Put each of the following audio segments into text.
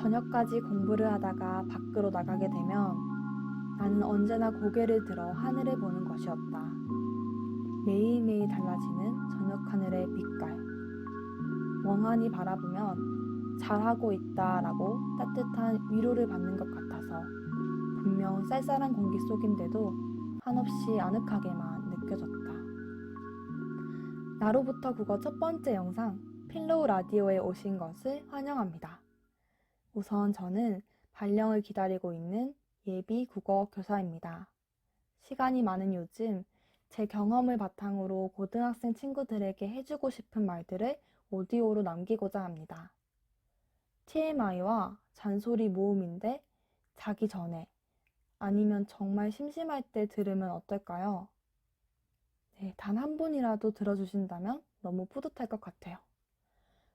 저녁까지 공부를 하다가 밖으로 나가게 되면 나는 언제나 고개를 들어 하늘을 보는 것이었다. 매일매일 달라지는 저녁 하늘의 빛깔. 멍하니 바라보면 잘하고 있다라고 따뜻한 위로를 받는 것 같아서 분명 쌀쌀한 공기 속인데도 한없이 아늑하게만 느껴졌다. 나로부터 국어 첫 번째 영상 필로우 라디오에 오신 것을 환영합니다. 우선 저는 발령을 기다리고 있는 예비 국어 교사입니다. 시간이 많은 요즘 제 경험을 바탕으로 고등학생 친구들에게 해주고 싶은 말들을 오디오로 남기고자 합니다. TMI와 잔소리 모음인데 자기 전에 아니면 정말 심심할 때 들으면 어떨까요? 네, 단 한 분이라도 들어주신다면 너무 뿌듯할 것 같아요.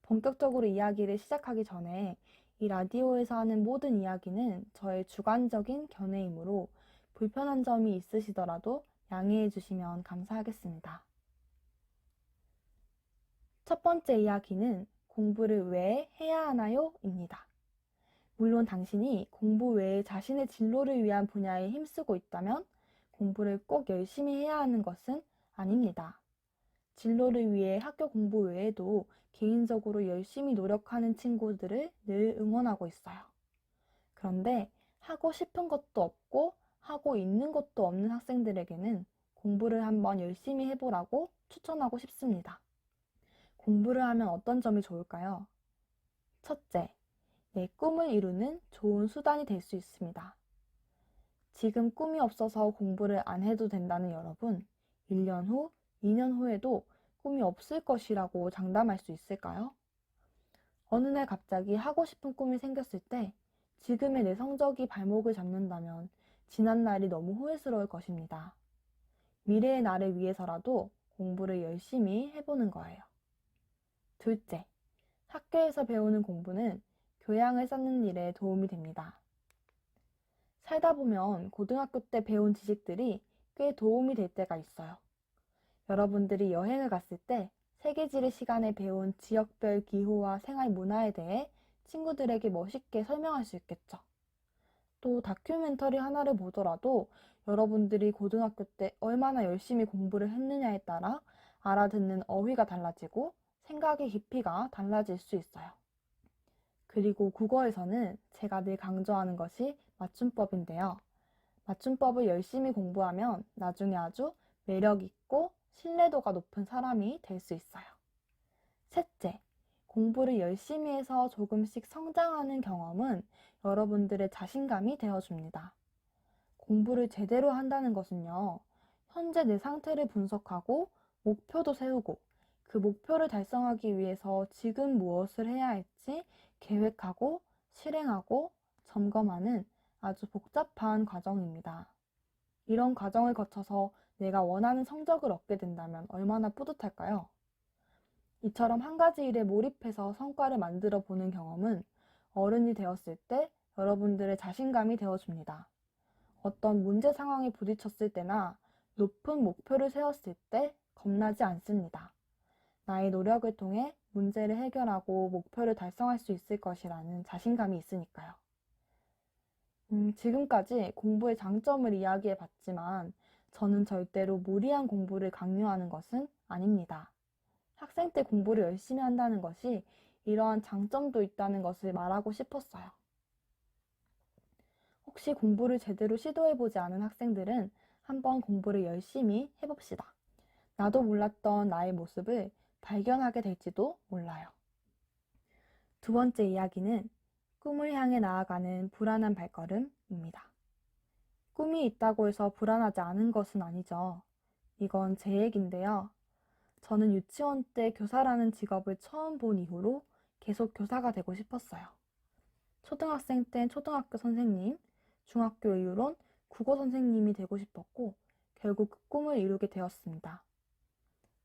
본격적으로 이야기를 시작하기 전에 이 라디오에서 하는 모든 이야기는 저의 주관적인 견해이므로 불편한 점이 있으시더라도 양해해 주시면 감사하겠습니다. 첫 번째 이야기는 공부를 왜 해야 하나요? 입니다. 물론 당신이 공부 외에 자신의 진로를 위한 분야에 힘쓰고 있다면 공부를 꼭 열심히 해야 하는 것은 아닙니다. 진로를 위해 학교 공부 외에도 개인적으로 열심히 노력하는 친구들을 늘 응원하고 있어요. 그런데 하고 싶은 것도 없고 하고 있는 것도 없는 학생들에게는 공부를 한번 열심히 해보라고 추천하고 싶습니다. 공부를 하면 어떤 점이 좋을까요? 첫째, 내 꿈을 이루는 좋은 수단이 될 수 있습니다. 지금 꿈이 없어서 공부를 안 해도 된다는 여러분, 1년 후, 2년 후에도 꿈이 없을 것이라고 장담할 수 있을까요? 어느 날 갑자기 하고 싶은 꿈이 생겼을 때 지금의 내 성적이 발목을 잡는다면 지난 날이 너무 후회스러울 것입니다. 미래의 나를 위해서라도 공부를 열심히 해보는 거예요. 둘째, 학교에서 배우는 공부는 교양을 쌓는 일에 도움이 됩니다. 살다 보면 고등학교 때 배운 지식들이 꽤 도움이 될 때가 있어요. 여러분들이 여행을 갔을 때 세계지리 시간에 배운 지역별 기후와 생활 문화에 대해 친구들에게 멋있게 설명할 수 있겠죠. 또 다큐멘터리 하나를 보더라도 여러분들이 고등학교 때 얼마나 열심히 공부를 했느냐에 따라 알아듣는 어휘가 달라지고 생각의 깊이가 달라질 수 있어요. 그리고 국어에서는 제가 늘 강조하는 것이 맞춤법인데요. 맞춤법을 열심히 공부하면 나중에 아주 매력 있고 신뢰도가 높은 사람이 될 수 있어요. 셋째, 공부를 열심히 해서 조금씩 성장하는 경험은 여러분들의 자신감이 되어줍니다. 공부를 제대로 한다는 것은요, 현재 내 상태를 분석하고 목표도 세우고 그 목표를 달성하기 위해서 지금 무엇을 해야 할지 계획하고 실행하고 점검하는 아주 복잡한 과정입니다. 이런 과정을 거쳐서 내가 원하는 성적을 얻게 된다면 얼마나 뿌듯할까요? 이처럼 한 가지 일에 몰입해서 성과를 만들어 보는 경험은 어른이 되었을 때 여러분들의 자신감이 되어줍니다. 어떤 문제 상황에 부딪혔을 때나 높은 목표를 세웠을 때 겁나지 않습니다. 나의 노력을 통해 문제를 해결하고 목표를 달성할 수 있을 것이라는 자신감이 있으니까요. 지금까지 공부의 장점을 이야기해 봤지만 저는 절대로 무리한 공부를 강요하는 것은 아닙니다. 학생 때 공부를 열심히 한다는 것이 이러한 장점도 있다는 것을 말하고 싶었어요. 혹시 공부를 제대로 시도해보지 않은 학생들은 한번 공부를 열심히 해봅시다. 나도 몰랐던 나의 모습을 발견하게 될지도 몰라요. 두 번째 이야기는 꿈을 향해 나아가는 불안한 발걸음입니다. 꿈이 있다고 해서 불안하지 않은 것은 아니죠. 이건 제 얘기인데요. 저는 유치원 때 교사라는 직업을 처음 본 이후로 계속 교사가 되고 싶었어요. 초등학생 땐 초등학교 선생님, 중학교 이후론 국어 선생님이 되고 싶었고 결국 그 꿈을 이루게 되었습니다.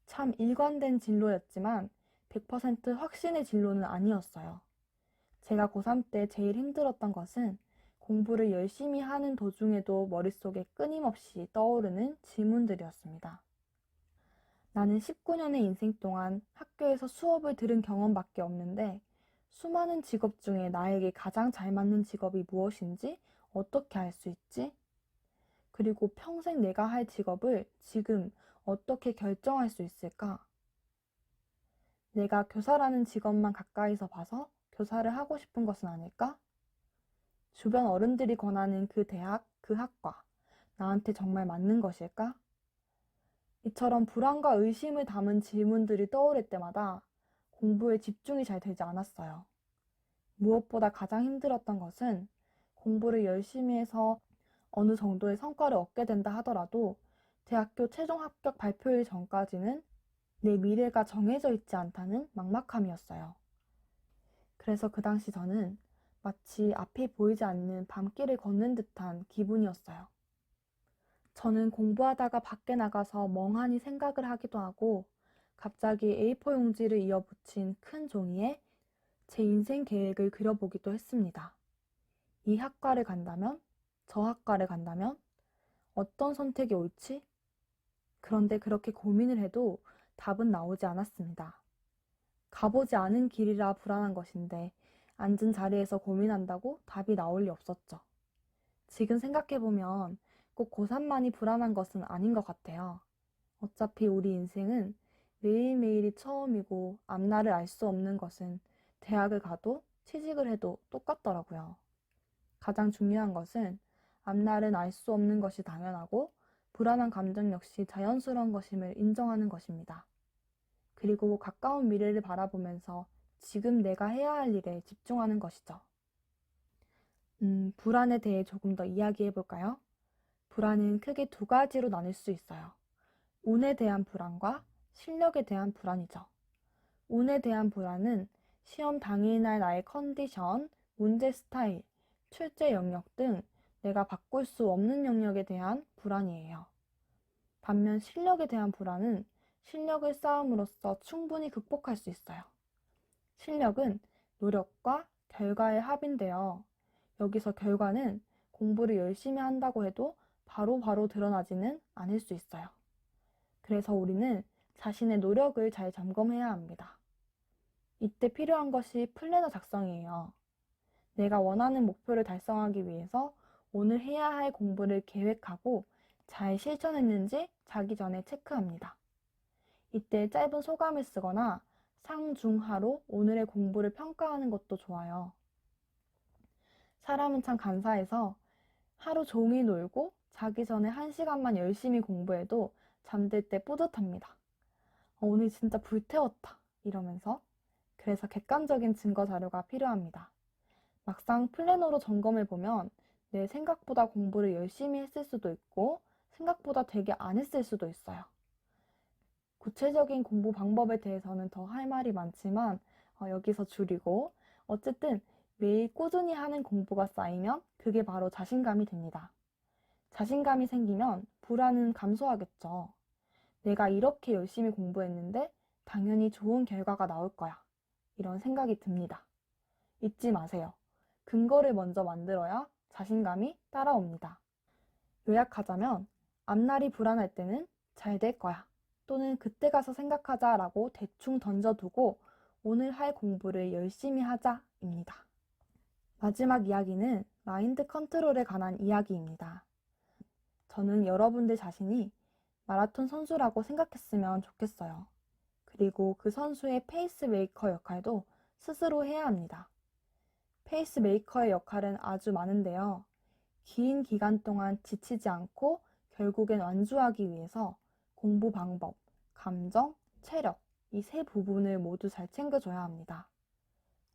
참 일관된 진로였지만 100% 확신의 진로는 아니었어요. 제가 고3 때 제일 힘들었던 것은 공부를 열심히 하는 도중에도 머릿속에 끊임없이 떠오르는 질문들이었습니다. 나는 19년의 인생 동안 학교에서 수업을 들은 경험밖에 없는데 수많은 직업 중에 나에게 가장 잘 맞는 직업이 무엇인지 어떻게 알 수 있지? 그리고 평생 내가 할 직업을 지금 어떻게 결정할 수 있을까? 내가 교사라는 직업만 가까이서 봐서 교사를 하고 싶은 것은 아닐까? 주변 어른들이 권하는 그 대학, 그 학과, 나한테 정말 맞는 것일까? 이처럼 불안과 의심을 담은 질문들이 떠오를 때마다 공부에 집중이 잘 되지 않았어요. 무엇보다 가장 힘들었던 것은 공부를 열심히 해서 어느 정도의 성과를 얻게 된다 하더라도 대학교 최종 합격 발표일 전까지는 내 미래가 정해져 있지 않다는 막막함이었어요. 그래서 그 당시 저는 마치 앞이 보이지 않는 밤길을 걷는 듯한 기분이었어요. 저는 공부하다가 밖에 나가서 멍하니 생각을 하기도 하고 갑자기 A4 용지를 이어 붙인 큰 종이에 제 인생 계획을 그려보기도 했습니다. 이 학과를 간다면? 저 학과를 간다면? 어떤 선택이 옳지? 그런데 그렇게 고민을 해도 답은 나오지 않았습니다. 가보지 않은 길이라 불안한 것인데 앉은 자리에서 고민한다고 답이 나올 리 없었죠. 지금 생각해보면 꼭 고3만이 불안한 것은 아닌 것 같아요. 어차피 우리 인생은 매일매일이 처음이고 앞날을 알 수 없는 것은 대학을 가도 취직을 해도 똑같더라고요. 가장 중요한 것은 앞날은 알 수 없는 것이 당연하고 불안한 감정 역시 자연스러운 것임을 인정하는 것입니다. 그리고 가까운 미래를 바라보면서 지금 내가 해야 할 일에 집중하는 것이죠. 불안에 대해 조금 더 이야기해 볼까요? 불안은 크게 두 가지로 나눌 수 있어요. 운에 대한 불안과 실력에 대한 불안이죠. 운에 대한 불안은 시험 당일날 나의 컨디션, 문제 스타일, 출제 영역 등 내가 바꿀 수 없는 영역에 대한 불안이에요. 반면 실력에 대한 불안은 실력을 쌓음으로써 충분히 극복할 수 있어요. 실력은 노력과 결과의 합인데요. 여기서 결과는 공부를 열심히 한다고 해도 바로바로 드러나지는 않을 수 있어요. 그래서 우리는 자신의 노력을 잘 점검해야 합니다. 이때 필요한 것이 플래너 작성이에요. 내가 원하는 목표를 달성하기 위해서 오늘 해야 할 공부를 계획하고 잘 실천했는지 자기 전에 체크합니다. 이때 짧은 소감을 쓰거나 상중하로 오늘의 공부를 평가하는 것도 좋아요. 사람은 참 간사해서 하루 종일 놀고 자기 전에 1시간만 열심히 공부해도 잠들 때 뿌듯합니다. 오늘 진짜 불태웠다 이러면서. 그래서 객관적인 증거 자료가 필요합니다. 막상 플래너로 점검해보면 내 생각보다 공부를 열심히 했을 수도 있고 생각보다 되게 안 했을 수도 있어요. 구체적인 공부 방법에 대해서는 더 할 말이 많지만 여기서 줄이고 어쨌든 매일 꾸준히 하는 공부가 쌓이면 그게 바로 자신감이 됩니다. 자신감이 생기면 불안은 감소하겠죠. 내가 이렇게 열심히 공부했는데 당연히 좋은 결과가 나올 거야. 이런 생각이 듭니다. 잊지 마세요. 근거를 먼저 만들어야 자신감이 따라옵니다. 요약하자면 앞날이 불안할 때는 잘 될 거야. 또는 그때 가서 생각하자라고 대충 던져두고 오늘 할 공부를 열심히 하자입니다. 마지막 이야기는 마인드 컨트롤에 관한 이야기입니다. 저는 여러분들 자신이 마라톤 선수라고 생각했으면 좋겠어요. 그리고 그 선수의 페이스메이커 역할도 스스로 해야 합니다. 페이스메이커의 역할은 아주 많은데요. 긴 기간 동안 지치지 않고 결국엔 완주하기 위해서 공부 방법, 감정, 체력, 이 세 부분을 모두 잘 챙겨줘야 합니다.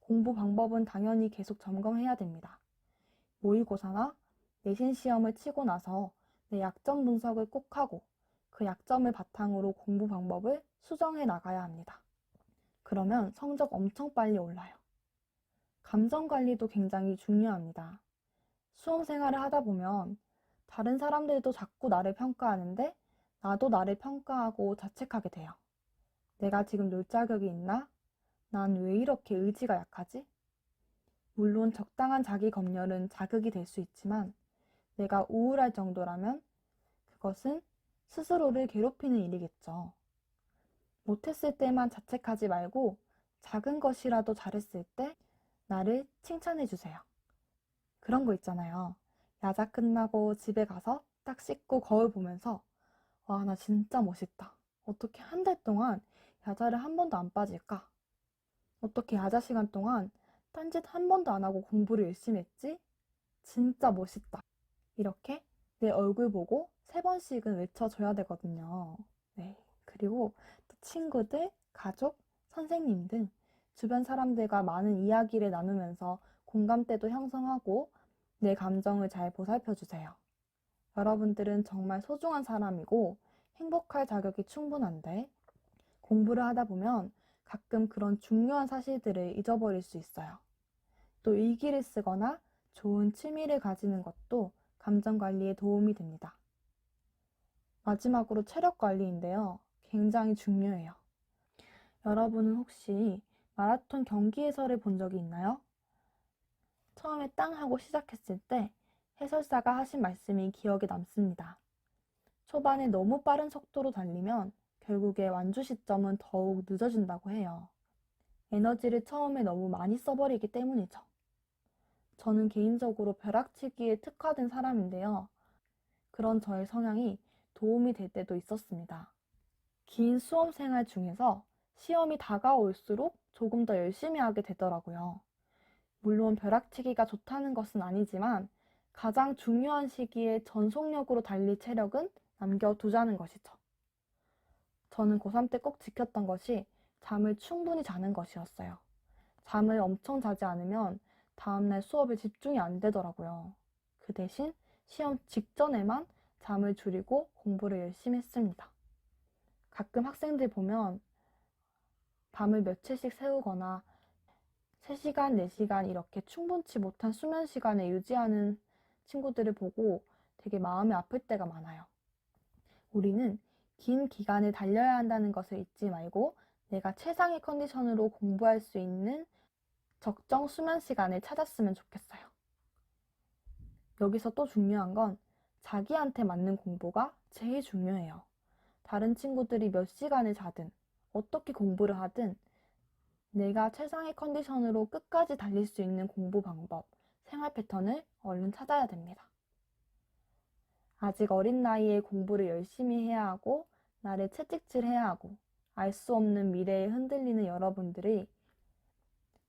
공부 방법은 당연히 계속 점검해야 됩니다. 모의고사나 내신 시험을 치고 나서 내 약점 분석을 꼭 하고 그 약점을 바탕으로 공부 방법을 수정해 나가야 합니다. 그러면 성적 엄청 빨리 올라요. 감정 관리도 굉장히 중요합니다. 수험 생활을 하다 보면 다른 사람들도 자꾸 나를 평가하는데 나도 나를 평가하고 자책하게 돼요. 내가 지금 놀 자격이 있나? 난 왜 이렇게 의지가 약하지? 물론 적당한 자기 검열은 자극이 될 수 있지만 내가 우울할 정도라면 그것은 스스로를 괴롭히는 일이겠죠. 못했을 때만 자책하지 말고 작은 것이라도 잘했을 때 나를 칭찬해주세요. 그런 거 있잖아요. 야자 끝나고 집에 가서 딱 씻고 거울 보면서 와, 나 진짜 멋있다. 어떻게 한 달 동안 야자를 한 번도 안 빠질까? 어떻게 야자 시간 동안 딴짓 한 번도 안 하고 공부를 열심히 했지? 진짜 멋있다. 이렇게 내 얼굴 보고 3번씩은 외쳐줘야 되거든요. 네. 그리고 또 친구들, 가족, 선생님 등 주변 사람들과 많은 이야기를 나누면서 공감대도 형성하고 내 감정을 잘 보살펴 주세요. 여러분들은 정말 소중한 사람이고 행복할 자격이 충분한데 공부를 하다 보면 가끔 그런 중요한 사실들을 잊어버릴 수 있어요. 또 일기를 쓰거나 좋은 취미를 가지는 것도 감정 관리에 도움이 됩니다. 마지막으로 체력 관리인데요. 굉장히 중요해요. 여러분은 혹시 마라톤 경기 해설을 본 적이 있나요? 처음에 땅 하고 시작했을 때 해설사가 하신 말씀이 기억에 남습니다. 초반에 너무 빠른 속도로 달리면 결국에 완주 시점은 더욱 늦어진다고 해요. 에너지를 처음에 너무 많이 써버리기 때문이죠. 저는 개인적으로 벼락치기에 특화된 사람인데요. 그런 저의 성향이 도움이 될 때도 있었습니다. 긴 수험 생활 중에서 시험이 다가올수록 조금 더 열심히 하게 되더라고요. 물론 벼락치기가 좋다는 것은 아니지만 가장 중요한 시기에 전속력으로 달릴 체력은 남겨두자는 것이죠. 저는 고3 때 꼭 지켰던 것이 잠을 충분히 자는 것이었어요. 잠을 엄청 자지 않으면 다음날 수업에 집중이 안 되더라고요. 그 대신 시험 직전에만 잠을 줄이고 공부를 열심히 했습니다. 가끔 학생들 보면 밤을 며칠씩 새우거나 3시간, 4시간 이렇게 충분치 못한 수면 시간을 유지하는 친구들을 보고 되게 마음이 아플 때가 많아요. 우리는 긴 기간을 달려야 한다는 것을 잊지 말고 내가 최상의 컨디션으로 공부할 수 있는 적정 수면 시간을 찾았으면 좋겠어요. 여기서 또 중요한 건 자기한테 맞는 공부가 제일 중요해요. 다른 친구들이 몇 시간을 자든 어떻게 공부를 하든 내가 최상의 컨디션으로 끝까지 달릴 수 있는 공부 방법, 생활 패턴을 얼른 찾아야 됩니다. 아직 어린 나이에 공부를 열심히 해야 하고 나를 채찍질해야 하고 알 수 없는 미래에 흔들리는 여러분들이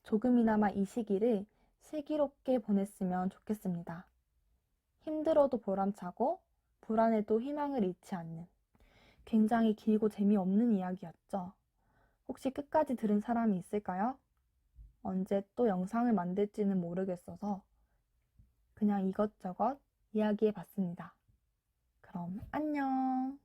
조금이나마 이 시기를 슬기롭게 보냈으면 좋겠습니다. 힘들어도 보람차고 불안해도 희망을 잃지 않는 굉장히 길고 재미없는 이야기였죠. 혹시 끝까지 들은 사람이 있을까요? 언제 또 영상을 만들지는 모르겠어서 그냥 이것저것 이야기해 봤습니다. 그럼 안녕!